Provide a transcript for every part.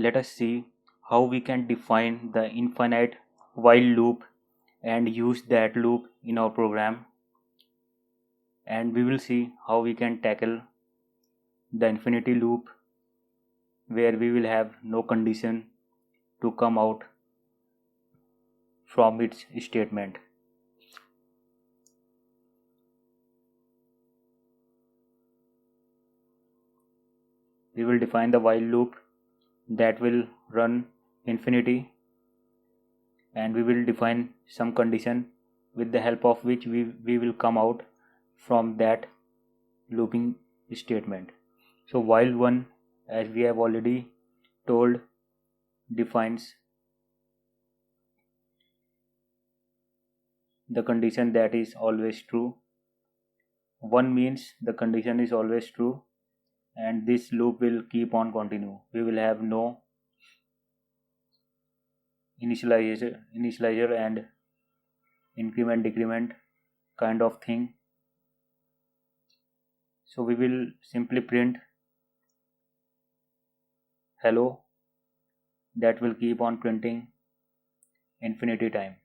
let us see how we can define the infinite while loop and use that loop in our program, and we will see how we can tackle the infinity loop where we will have no condition to come out from its statement. We will define the while loop that will run infinity, and we will define some condition with the help of which we will come out from that looping statement. So while one, as we have already told, defines the condition that is always true. One means the condition is always true, and this loop will keep on continue. We will have no initializer and increment decrement kind of thing. So we will simply print hello, that will keep on printing infinity time.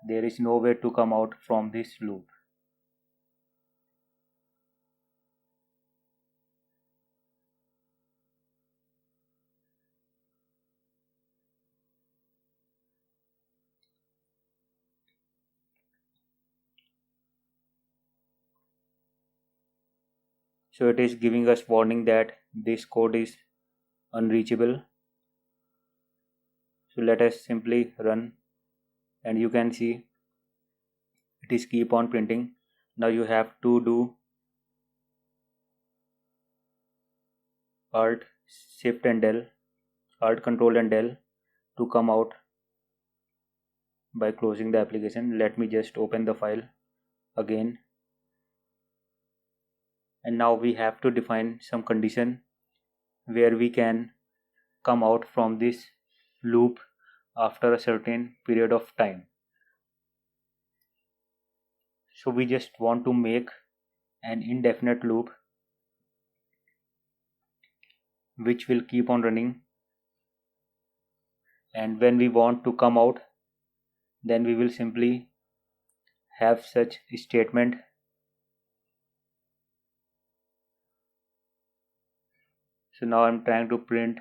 There is no way to come out from this loop. So it is giving us warning that this code is unreachable. So let us simply run, and you can see it is keep on printing. Now you have to do Alt Shift and Del, Alt Control and Del to come out by closing the application. Let me just open the file again, and now we have to define some condition where we can come out from this loop after a certain period of time. So we just want to make an indefinite loop which will keep on running, and when we want to come out, then we will simply have such statement. So now I'm trying to print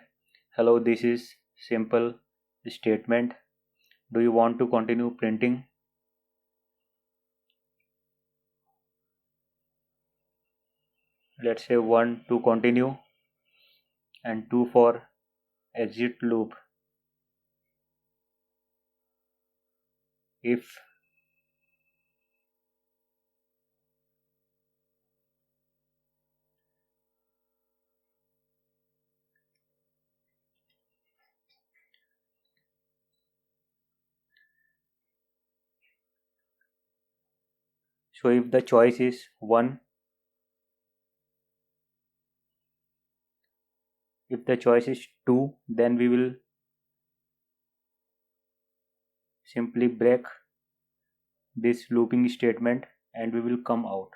hello, this is simple statement. Do you want to continue printing? Let's say 1 to continue and 2 for exit loop. If so, if the choice is 1, if the choice is 2, then we will simply break this looping statement and we will come out.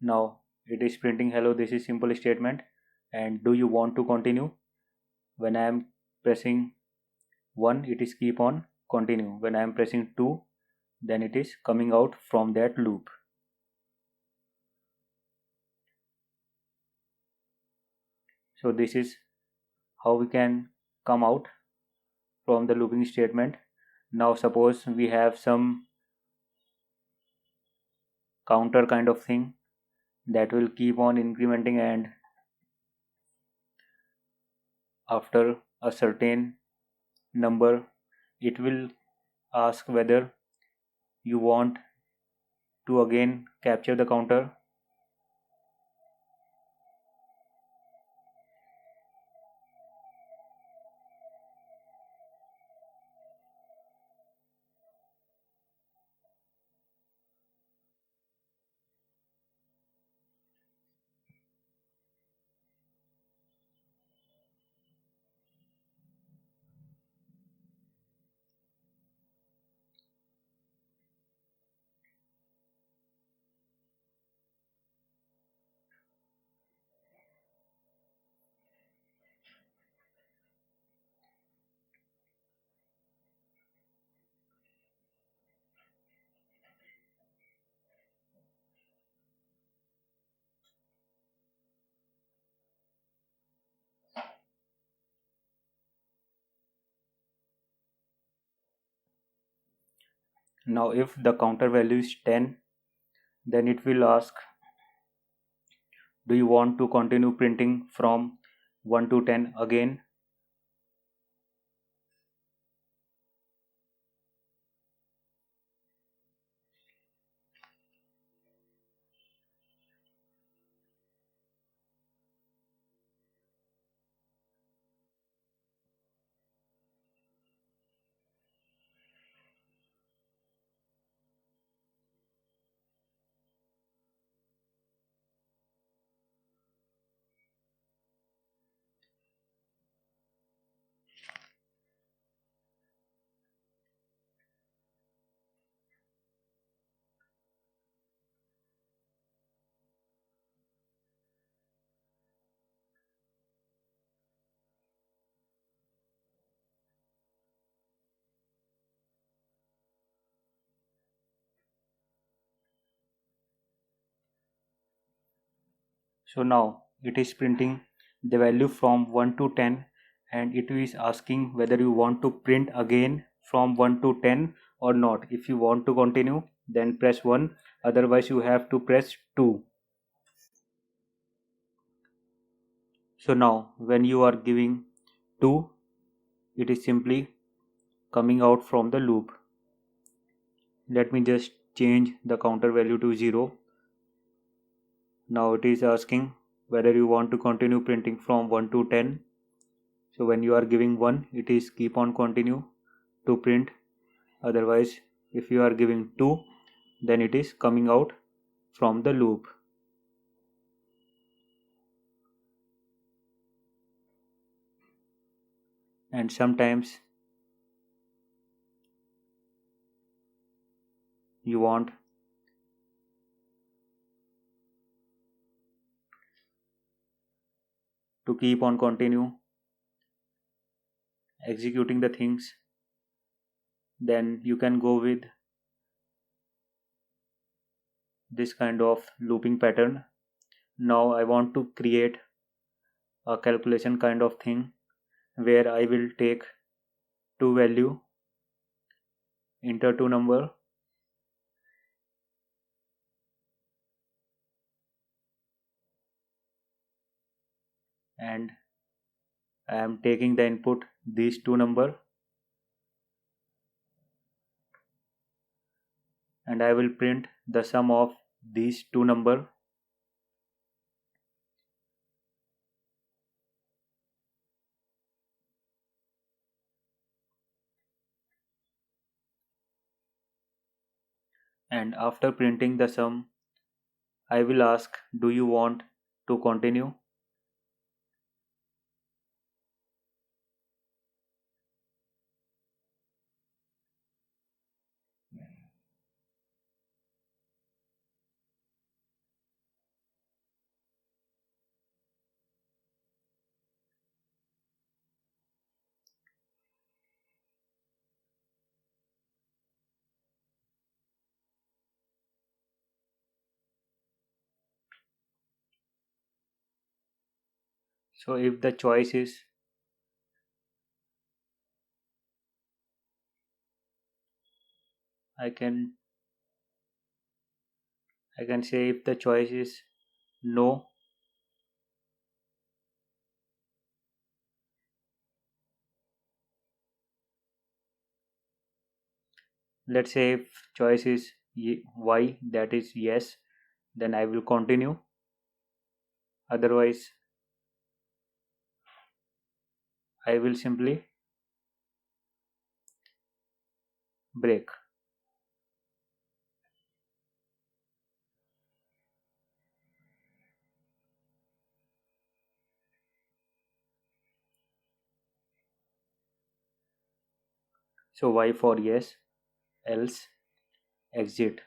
Now it is printing hello, this is simple statement, and do you want to continue? When I am pressing 1, it is keep on continue. When I am pressing 2, then it is coming out from that loop. So this is how we can come out from the looping statement. Now suppose we have some counter kind of thing that will keep on incrementing, and after a certain number it will ask whether you want to again capture the counter. Now if the counter value is 10, then it will ask, do you want to continue printing from 1 to 10 again? So now it is printing the value from 1 to 10, and it is asking whether you want to print again from 1 to 10 or not. If you want to continue, then press 1, otherwise you have to press 2. So now when you are giving 2, it is simply coming out from the loop. Let me just change the counter value to 0. Now it is asking whether you want to continue printing from 1 to 10. So when you are giving 1, it is keep on continue to print. Otherwise, if you are giving 2, then it is coming out from the loop. And sometimes you want to keep on continue executing the things, then you can go with this kind of looping pattern. Now I want to create a calculation kind of thing where I will take two value, enter two number, and I am taking the input these two number, and I will print the sum of these two number. And after printing the sum, I will ask, do you want to continue? So if the choice is I can say if the choice is no, let's say if choice is y, that is yes, then I will continue. Otherwise I will simply break. So y for yes, else exit.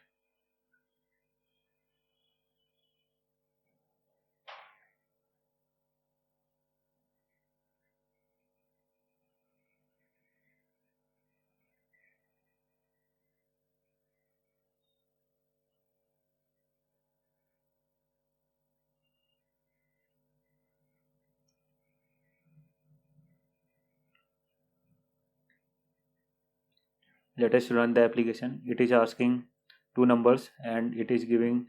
Let us run the application. It is asking two numbers and it is giving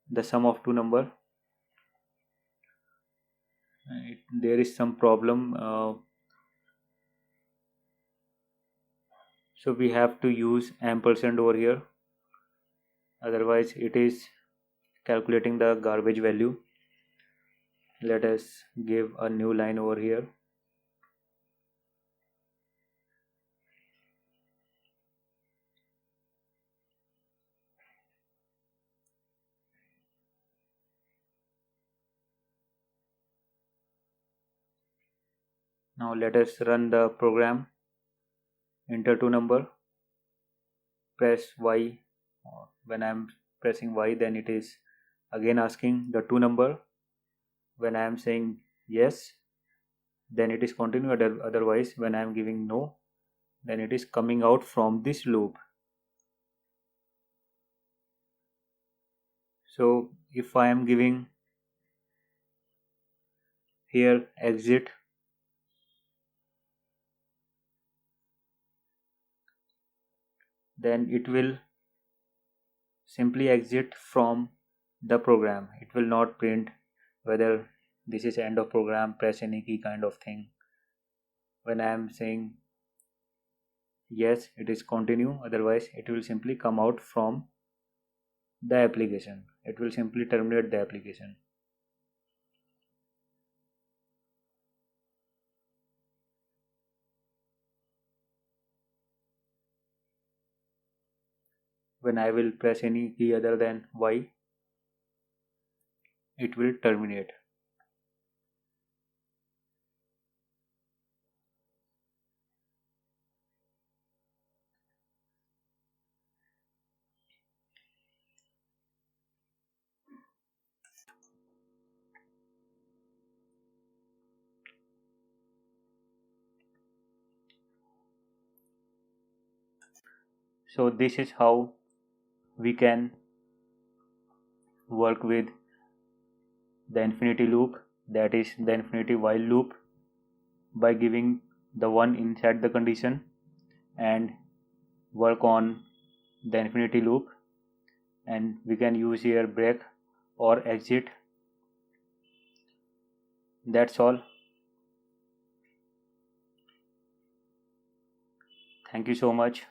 the sum of two number. There is some problem, so we have to use ampersand over here, otherwise it is calculating the garbage value. Let us give a new line over here. Now let us run the program. Enter two number, press Y. When I am pressing Y, then it is again asking the two number. When I am saying yes, then it is continue. Otherwise, when I am giving no, then it is coming out from this loop. So if I am giving here exit, then it will simply exit from the program. It will not print whether this is end of program, press any key kind of thing. When I am saying yes, it is continue. Otherwise, it will simply come out from the application. It will simply terminate the application. When I will press any key other than Y, it will terminate. So this is how we can work with the infinity loop, that is the infinity while loop, by giving the one inside the condition and work on the infinity loop. And we can use here break or exit. That's all. Thank you so much.